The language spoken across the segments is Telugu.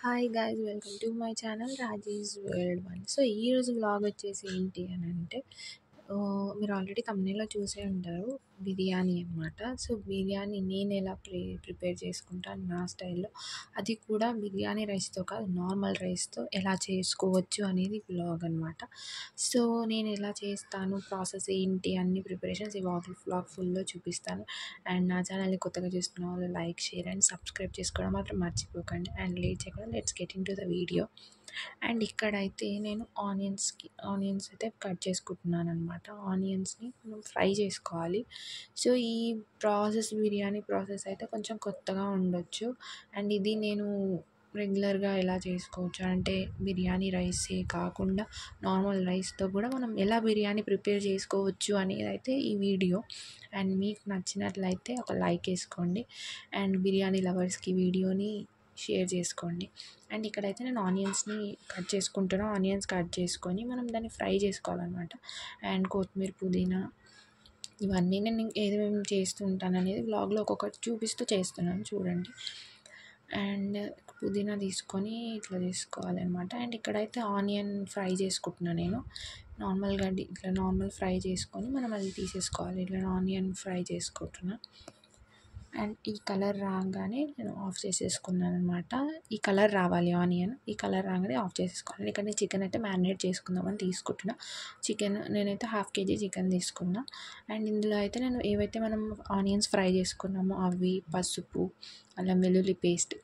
Hi guys, welcome to my channel Raji's world one. So ఈరోజు వ్లాగ్ వచ్చేసి ఏంటి అని అంటే మీరు ఆల్రెడీ తమ్మునేలో చూసే ఉంటారు, బిర్యానీ అనమాట. సో బిర్యానీ నేను ఎలా ప్రిపేర్ చేసుకుంటాను నా స్టైల్లో, అది కూడా బిర్యానీ రైస్తో కాదు, నార్మల్ రైస్తో ఎలా చేసుకోవచ్చు అనేది వ్లాగ్ అనమాట. సో నేను ఎలా చేస్తాను, ప్రాసెస్ ఏంటి, అన్ని ప్రిపరేషన్స్ ఈ వ్లాగ్ ఫుల్లో చూపిస్తాను. అండ్ నా ఛానల్ని కొత్తగా చూస్తున్న వాళ్ళు లైక్, షేర్ అండ్ సబ్స్క్రైబ్ చేసుకోవడం మాత్రం మర్చిపోకండి. అండ్ లేట్ చేయకుండా let's get in to the video. And ఇక్కడైతే నేను ఆనియన్స్ అయితే కట్ చేసుకుంటున్నాను అనమాట. ఆనియన్స్ని మనం ఫ్రై చేసుకోవాలి. సో ఈ బిర్యానీ ప్రాసెస్ అయితే కొంచెం కొత్తగా ఉండొచ్చు. అండ్ ఇది నేను రెగ్యులర్గా ఎలా చేసుకోవచ్చు అంటే, బిర్యానీ రైసే కాకుండా నార్మల్ రైస్తో కూడా మనం ఎలా బిర్యానీ ప్రిపేర్ చేసుకోవచ్చు అనేది అయితే ఈ వీడియో. అండ్ మీకు నచ్చినట్లయితే ఒక లైక్ వేసుకోండి. అండ్ బిర్యానీ లవర్స్కి వీడియోని షేర్ చేసుకోండి. అండ్ ఇక్కడైతే నేను ఆనియన్స్ని కట్ చేసుకుంటున్నాను. ఆనియన్స్ కట్ చేసుకొని మనం దాన్ని ఫ్రై చేసుకోవాలన్నమాట. అండ్ కొత్తిమీర, పుదీనా, ఇవన్నీ నేను ఏమేమి చేస్తూ ఉంటాను అనేది వ్లాగ్లో ఒక్కొక్కటి చూపిస్తూ చేస్తున్నాను, చూడండి. అండ్ పుదీనా తీసుకొని ఇట్లా చేసుకోవాలన్నమాట. అండ్ ఇక్కడైతే ఆనియన్ ఫ్రై చేసుకుంటున్నాను నేను. నార్మల్గా ఇట్లా నార్మల్ ఫ్రై చేసుకొని మనం అది తీసేసుకోవాలి. ఇట్లా ఆనియన్ ఫ్రై చేసుకుంటున్నా. అండ్ ఈ కలర్ రాగానే నేను ఆఫ్ చేసేసుకున్నాను అనమాట. ఈ కలర్ రావాలి, ఆనియన్ ఈ కలర్ రాగానే ఆఫ్ చేసేసుకోవాలి. ఇక్కడ నేను చికెన్ అయితే మ్యారినేట్ చేసుకుందామని తీసుకుంటున్నా. చికెన్ నేనైతే 1/2 kg చికెన్ తీసుకున్నా. అండ్ ఇందులో అయితే నేను ఏవైతే మనం ఆనియన్స్ ఫ్రై చేసుకున్నామో అవి, పసుపు, అల్లం వెల్లుల్లి పేస్ట్,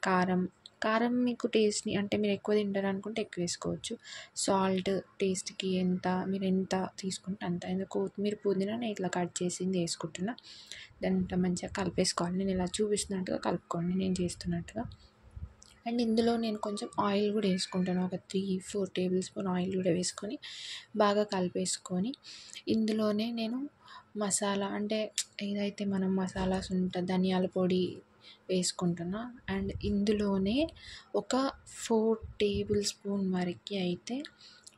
కారం మీకు టేస్ట్ని అంటే మీరు ఎక్కువ తింటారు అనుకుంటే ఎక్కువ వేసుకోవచ్చు. సాల్ట్ టేస్ట్కి మీరు ఎంత తీసుకుంటే అంత. కొత్తిమీర, పుదీనా నేను ఇట్లా కట్ చేసింది వేసుకుంటున్నా. దాన్ని ఇట్లా మంచిగా కలిపేసుకోవాలి. నేను ఇలా చూపిస్తున్నట్టుగా కలుపుకోండి, నేను చేస్తున్నట్టుగా. అండ్ ఇందులో నేను కొంచెం ఆయిల్ కూడా వేసుకుంటాను. ఒక 3-4 టేబుల్ స్పూన్ ఆయిల్ కూడా వేసుకొని బాగా కలిపేసుకొని, ఇందులోనే నేను మసాలా అంటే ఏదైతే మనం మసాలాస్ ఉంటుంది, ధనియాల పొడి వేసుకుంటున్నా. అండ్ ఇందులోనే ఒక 4 టేబుల్ స్పూన్ వరకు అయితే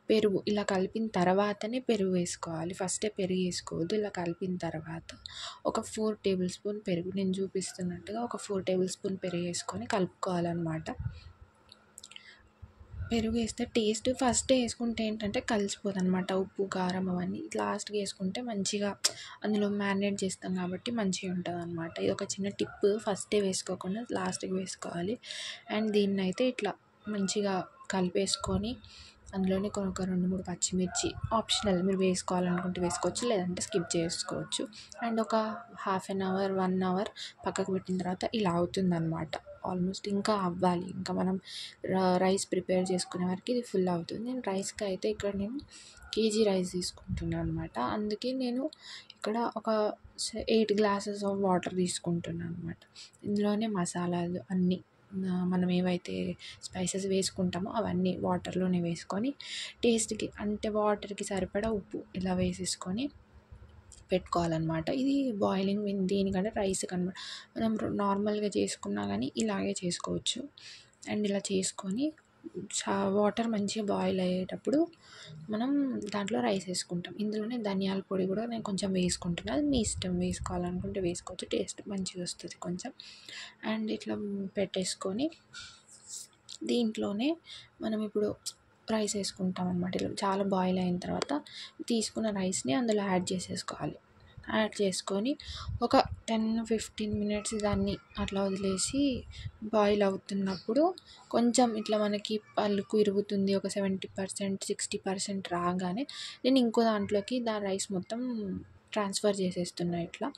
పెరుగు, ఇలా కలిపిన తర్వాతనే పెరుగు వేసుకోవాలి. ఫస్టే పెరుగు వేసుకోవద్దు. ఇలా కలిపిన తర్వాత ఒక 4 టేబుల్ స్పూన్ పెరుగు, నేను చూపిస్తున్నట్టుగా ఒక 4 టేబుల్ స్పూన్ పెరుగు వేసుకొని కలుపుకోవాలన్నమాట. పెరుగు వేస్తే టేస్ట్ ఫస్టే వేసుకుంటే ఏంటంటే కలిసిపోదు అనమాట. ఉప్పు, కారం అవన్నీ లాస్ట్కి వేసుకుంటే మంచిగా, అందులో మ్యారినేట్ చేస్తాం కాబట్టి మంచిగా ఉంటుంది అనమాట. ఇది ఒక చిన్న టిప్, ఫస్టే వేసుకోకుండా లాస్ట్కి వేసుకోవాలి. అండ్ దీన్ని అయితే ఇట్లా మంచిగా కలిపేసుకొని, అందులోనే ఒక 2-3 పచ్చిమిర్చి ఆప్షనల్, మీరు వేసుకోవాలనుకుంటే వేసుకోవచ్చు, లేదంటే స్కిప్ చేసుకోవచ్చు. అండ్ ఒక 1/2 అవర్ 1 అవర్ పక్కకు పెట్టిన తర్వాత ఇలా అవుతుందన్నమాట. ఆల్మోస్ట్ ఇంకా అవ్వాలి. ఇంకా మనం రైస్ ప్రిపేర్ చేసుకునే వరకు ఇది ఫుల్ అవుతుంది. నేను రైస్కి అయితే ఇక్కడ నేను కేజీ రైస్ తీసుకుంటున్నాను అనమాట. అందుకే నేను ఇక్కడ ఒక 8 గ్లాసెస్ ఆఫ్ వాటర్ తీసుకుంటున్నాను అనమాట. ఇందులోనే మసాలాలు అన్నీ మనం ఏవైతే స్పైసెస్ వేసుకుంటామో అవన్నీ వాటర్లోనే వేసుకొని, టేస్ట్కి అంటే వాటర్కి సరిపడా ఉప్పు ఇలా వేసేసుకొని పెట్టుకోవాలన్నమాట. ఇది బాయిలింగ్ దీనికంటే రైస్కి అనమాట. మనం నార్మల్గా చేసుకున్నా కానీ ఇలాగే చేసుకోవచ్చు. అండ్ ఇలా చేసుకొని వాటర్ మంచిగా బాయిల్ అయ్యేటప్పుడు మనం దాంట్లో రైస్ వేసుకుంటాం. ఇందులోనే ధనియాల పొడి కూడా నేను కొంచెం వేసుకుంటున్నాను. అది మీ ఇష్టం, వేసుకోవాలనుకుంటే వేసుకోవచ్చు, టేస్ట్ మంచిగా వస్తుంది కొంచెం. అండ్ ఇట్లా పెట్టేసుకొని దీంట్లోనే మనం ఇప్పుడు రైస్ వేసుకుంటాం అనమాట. ఇలా చాలా బాయిల్ అయిన తర్వాత తీసుకున్న రైస్ని అందులో యాడ్ చేసేసుకోవాలి. యాడ్ చేసుకొని ఒక 10-15 మినిట్స్ దాన్ని అట్లా వదిలేసి, బాయిల్ అవుతున్నప్పుడు కొంచెం ఇట్లా మనకి పలుకు ఇరుగుతుంది, ఒక 70%, 60% రాగానే నేను ఇంకో దాంట్లోకి రైస్ మొత్తం ట్రాన్స్ఫర్ చేసేస్తున్నా. ఇట్లా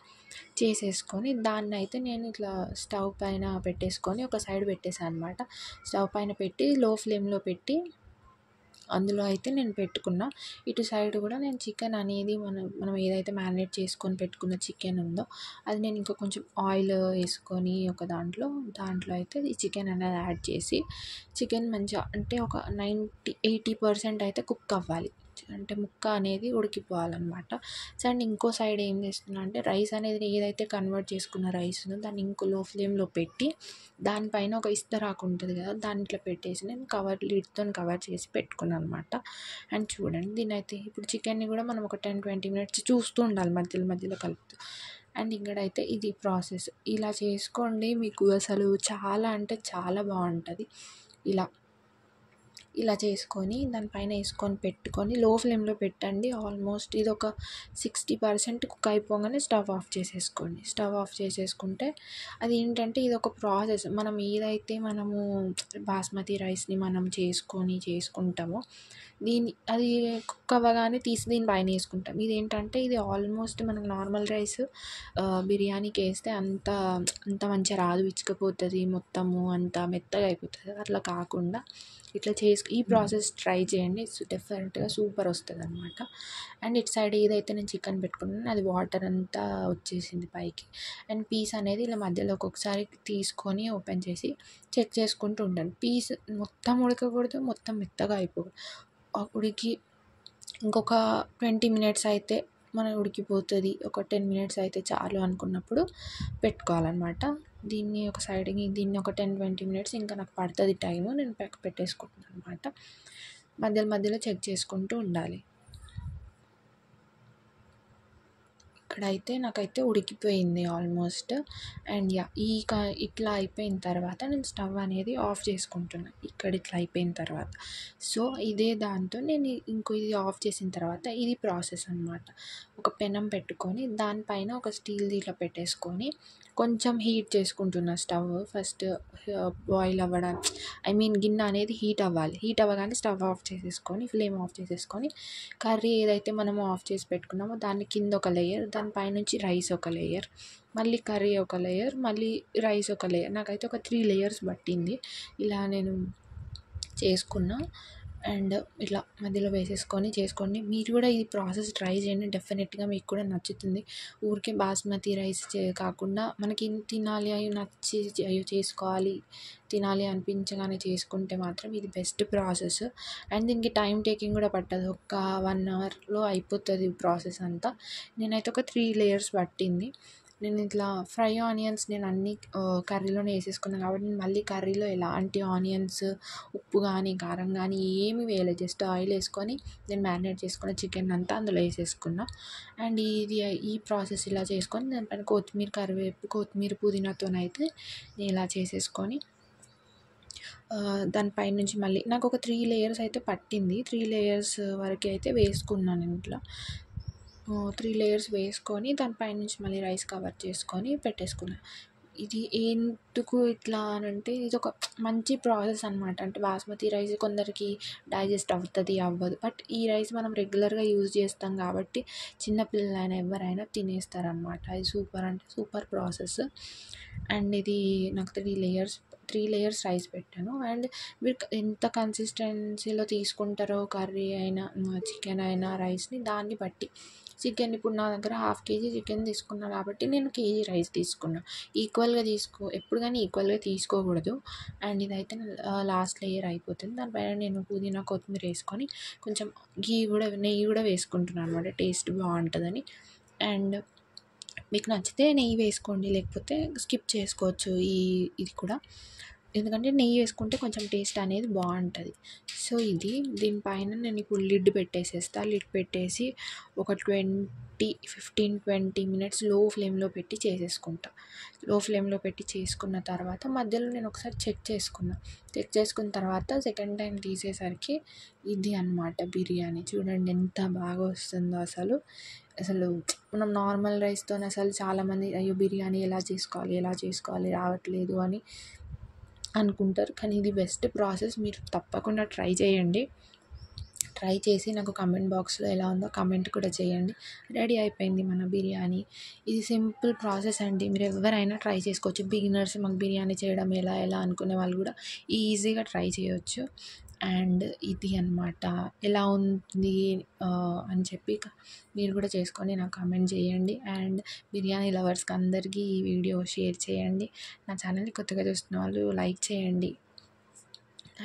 చేసేసుకొని దాన్ని అయితే నేను ఇట్లా స్టవ్ పైన పెట్టేసుకొని ఒక సైడ్ పెట్టేసాను అనమాట. స్టవ్ పైన పెట్టి లో ఫ్లేమ్లో పెట్టి అందులో అయితే నేను పెట్టుకున్నా. ఇటు సైడ్ కూడా నేను చికెన్ అనేది మనం ఏదైతే మ్యారినేట్ చేసుకొని పెట్టుకున్న చికెన్ ఉందో అది నేను ఇంకా కొంచెం ఆయిల్ వేసుకొని ఒక దాంట్లో అయితే ఈ చికెన్ అనేది యాడ్ చేసి, చికెన్ మంచిగా అంటే ఒక 80% అయితే కుక్ అవ్వాలి, అంటే ముక్క అనేది ఉడికిపోవాలన్నమాట. సో అండ్ ఇంకో సైడ్ ఏం చేస్తున్నా అంటే, రైస్ అనేది ఏదైతే కన్వర్ట్ చేసుకున్న రైస్ ఉందో దాన్ని ఇంకో లో ఫ్లేమ్లో పెట్టి, దానిపైన ఒక ఇస్తరాకు ఉంటుంది కదా, దాన్ని ఇట్లా పెట్టేసి నేను లిడ్తో కవర్ చేసి పెట్టుకున్నాను అనమాట. అండ్ చూడండి, దీని అయితే ఇప్పుడు చికెన్ని కూడా మనం ఒక 10-20 మినిట్స్ చూస్తూ ఉండాలి, మధ్యలో మధ్యలో కలుపుతూ. అండ్ ఇక్కడైతే ఇది ప్రాసెస్, ఇలా చేసుకోండి. మీకు అసలు చాలా అంటే చాలా బాగుంటుంది. ఇలా చేసుకొని దానిపైన వేసుకొని పెట్టుకొని లో ఫ్లేమ్లో పెట్టండి. ఆల్మోస్ట్ ఇది ఒక 60% కుక్ అయిపోగానే స్టవ్ ఆఫ్ చేసేసుకోండి. స్టవ్ ఆఫ్ చేసేసుకుంటే అది ఏంటంటే ఇది ఒక ప్రాసెస్. మనం ఏదైతే మనము బాస్మతి రైస్ని మనం చేసుకుంటామో అది కుక్ అవ్వగానే తీసి దీని పైన వేసుకుంటాం. ఇదేంటంటే ఇది ఆల్మోస్ట్ మనకు నార్మల్ రైస్ బిర్యానీకి వేస్తే అంత మంచిగా రాదు, విచ్చుకుపోతుంది, మొత్తము అంత మెత్తగా అయిపోతుంది. అట్లా కాకుండా ఇట్లా ఈ ప్రాసెస్ ట్రై చేయండి. డెఫినెట్గా సూపర్ వస్తుంది అనమాట. అండ్ ఇటు సైడ్ ఏదైతే నేను చికెన్ పెట్టుకున్నానో అది వాటర్ అంతా వచ్చేసింది పైకి. అండ్ పీస్ అనేది ఇలా మధ్యలో ఒక్కొక్కసారి తీసుకొని ఓపెన్ చేసి చెక్ చేసుకుంటూ ఉండండి. పీస్ మొత్తం ఉడకకూడదు, మొత్తం మెత్తగా అయిపోకూడదు. ఉడికి ఇంకొక 20 మినిట్స్ అయితే మనకి ఉడికిపోతుంది, ఒక 10 మినిట్స్ అయితే చాలు అనుకున్నప్పుడు పెట్టుకోవాలన్నమాట. దీన్ని ఒక సైడ్కి దీన్ని ఒక 10-20 మినిట్స్ ఇంకా నాకు పడుతుంది టైము, నేను పెట్టేసుకుంటున్నాను అనమాట. మధ్యలో చెక్ చేసుకుంటూ ఉండాలి. ఇక్కడైతే నాకైతే ఉడికిపోయింది ఆల్మోస్ట్. అండ్ ఇట్లా అయిపోయిన తర్వాత నేను స్టవ్ అనేది ఆఫ్ చేసుకుంటున్నాను. ఇట్లా అయిపోయిన తర్వాత సో ఇదే దాంతో నేను ఇది ఆఫ్ చేసిన తర్వాత ఇది ప్రాసెస్ అనమాట. ఒక పెనం పెట్టుకొని దానిపైన ఒక స్టీల్ది ఇట్లా పెట్టేసుకొని కొంచెం హీట్ చేసుకుంటున్నా స్టవ్. ఫస్ట్ బాయిల్ గిన్నె అనేది హీట్ అవ్వాలి. హీట్ అవ్వగానే స్టవ్ ఆఫ్ చేసేసుకొని ఫ్లేమ్ ఆఫ్ చేసేసుకొని కర్రీ ఏదైతే మనము ఆఫ్ చేసి పెట్టుకున్నామో దాన్ని కింద ఒక లేయర్, దాని పైనుంచి రైస్ ఒక లేయర్, మళ్ళీ కర్రీ ఒక లేయర్, మళ్ళీ రైస్ ఒక లేయర్. నాకైతే ఒక 3 లేయర్స్ పట్టింది. ఇలా నేను చేసుకున్నా. అండ్ ఇట్లా మధ్యలో వేసేసుకొని చేసుకోండి. మీరు కూడా ఈ ప్రాసెస్ ట్రై చేయండి, డెఫినెట్గా మీకు కూడా నచ్చుతుంది. ఊరికే బాస్మతి రైస్ కాకుండా మనకి తినాలి అవి నచ్చి చేసుకోవాలి, తినాలి అనిపించగానే చేసుకుంటే మాత్రం ఇది బెస్ట్ ప్రాసెస్. అండ్ దీనికి టైం టేకింగ్ కూడా పట్టదు, ఒక 1 అవర్లో అయిపోతుంది ప్రాసెస్ అంతా. నేనైతే ఒక 3 లేయర్స్ పట్టింది. నేను ఇట్లా ఫ్రై ఆనియన్స్ నేను అన్ని కర్రీలోనే వేసేసుకున్నాను కాబట్టి నేను మళ్ళీ కర్రీలో ఎలాంటి ఆనియన్స్, ఉప్పు కానీ కారం కానీ ఏమి వేయలేదు. జస్ట్ ఆయిల్ వేసుకొని నేను మ్యారినేట్ చేసుకున్న చికెన్ అంతా అందులో వేసేసుకున్నా. అండ్ ఈ ప్రాసెస్ ఇలా చేసుకొని దానిపైన కొత్తిమీర పుదీనాతోనైతే నేను ఇలా చేసేసుకొని దానిపై నుంచి మళ్ళీ నాకు ఒక 3 లేయర్స్ అయితే పట్టింది. 3 లేయర్స్ వరకు అయితే వేసుకున్నాను నేను ఇట్లా. 3 లేయర్స్ వేసుకొని దానిపై నుంచి మళ్ళీ రైస్ కవర్ చేసుకొని పెట్టేసుకున్నాను. ఇది ఎందుకు ఇట్లా అనంటే ఇది ఒక మంచి ప్రాసెస్ అనమాట. అంటే బాస్మతి రైస్ కొందరికి డైజెస్ట్ అవుతుంది, అవ్వదు. బట్ ఈ రైస్ మనం రెగ్యులర్గా యూజ్ చేస్తాం కాబట్టి చిన్నపిల్లలైనా ఎవరైనా తినేస్తారనమాట. ఇది సూపర్ అంటే సూపర్ ప్రాసెస్. అండ్ ఇది నాకు 3 లేయర్స్ రైస్ పెట్టాను. అండ్ మీరు ఎంత కన్సిస్టెన్సీలో తీసుకుంటారో కర్రీ అయినా చికెన్ అయినా రైస్ని దాన్ని బట్టి. చికెన్ ఇప్పుడు నా దగ్గర 1/2 kg చికెన్ తీసుకున్నా కాబట్టి నేను కేజీ రైస్ తీసుకున్నా. ఎప్పుడు కానీ ఈక్వల్గా తీసుకోకూడదు. అండ్ ఇదైతే లాస్ట్ లేయర్ అయిపోతుంది. దానిపైన నేను పుదీనా కొత్తిమీర వేసుకొని కొంచెం నెయ్యి కూడా వేసుకుంటున్నాను అనమాట, టేస్ట్ బాగుంటుందని. అండ్ మీకు నచ్చితే నెయ్యి వేసుకోండి, లేకపోతే స్కిప్ చేసుకోవచ్చు ఇది కూడా. ఎందుకంటే నెయ్యి వేసుకుంటే కొంచెం టేస్ట్ అనేది బాగుంటుంది. సో దీనిపైన నేను ఇప్పుడు లిడ్ పెట్టేసి ఒక 15-20 మినిట్స్ లో ఫ్లేమ్లో పెట్టి చేసేసుకుంటా. లో ఫ్లేమ్లో పెట్టి చేసుకున్న తర్వాత మధ్యలో నేను ఒకసారి చెక్ చేసుకున్న తర్వాత సెకండ్ టైం తీసేసరికి ఇది అన్నమాట బిర్యానీ. చూడండి ఎంత బాగా వస్తుందో అసలు మనం నార్మల్ రైస్తో అసలు చాలామంది అయ్యో బిర్యానీ ఎలా చేసుకోవాలి రావట్లేదు అని అనుకుంటారు. కానీ ఇది బెస్ట్ ప్రాసెస్. మీరు తప్పకుండా ట్రై చేయండి. ట్రై చేసి నాకు కామెంట్ బాక్స్లో ఎలా ఉందో కామెంట్ కూడా చేయండి. రెడీ అయిపోయింది మన బిర్యానీ. ఇది సింపుల్ ప్రాసెస్ అండి, మీరు ఎవరైనా ట్రై చేసుకోవచ్చు. బిగినర్స్ మాకు బిర్యానీ చేయడం ఎలా అనుకునే వాళ్ళు కూడా ఈజీగా ట్రై చేయవచ్చు. అండ్ ఇది అన్నమాట, ఎలా ఉంది అని చెప్పి మీరు కూడా చేసుకొని నాకు కామెంట్ చేయండి. అండ్ బిర్యానీ లవర్స్కి అందరికీ ఈ వీడియో షేర్ చేయండి. నా ఛానల్ని కొత్తగా చూస్తున్న వాళ్ళు లైక్ చేయండి.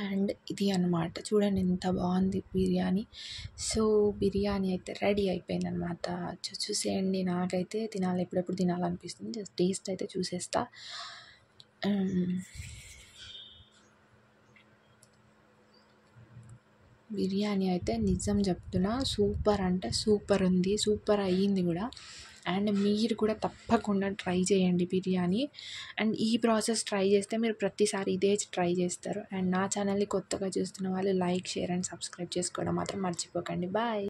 అండ్ ఇది అన్నమాట, చూడండి ఎంత బాగుంది బిర్యానీ. సో బిర్యానీ అయితే రెడీ అయిపోయింది అనమాట. చూసేయండి, నాకైతే ఎప్పుడెప్పుడు తినాలనిపిస్తుంది. జస్ట్ టేస్ట్ అయితే చూసేస్తా. బిర్యానీ అయితే నిజం చెప్తున్నా సూపర్ అంటే సూపర్ ఉంది, సూపర్ అయ్యింది కూడా. అండ్ మీరు కూడా తప్పకుండా ట్రై చేయండి బిర్యానీ. అండ్ ఈ ప్రాసెస్ ట్రై చేస్తే మీరు ప్రతిసారి ఇదే ట్రై చేస్తారు. అండ్ నా ఛానల్ని కొత్తగా చూస్తున్న వాళ్ళు లైక్, షేర్ అండ్ సబ్స్క్రైబ్ చేసుకోవడం మాత్రం మర్చిపోకండి. బాయ్.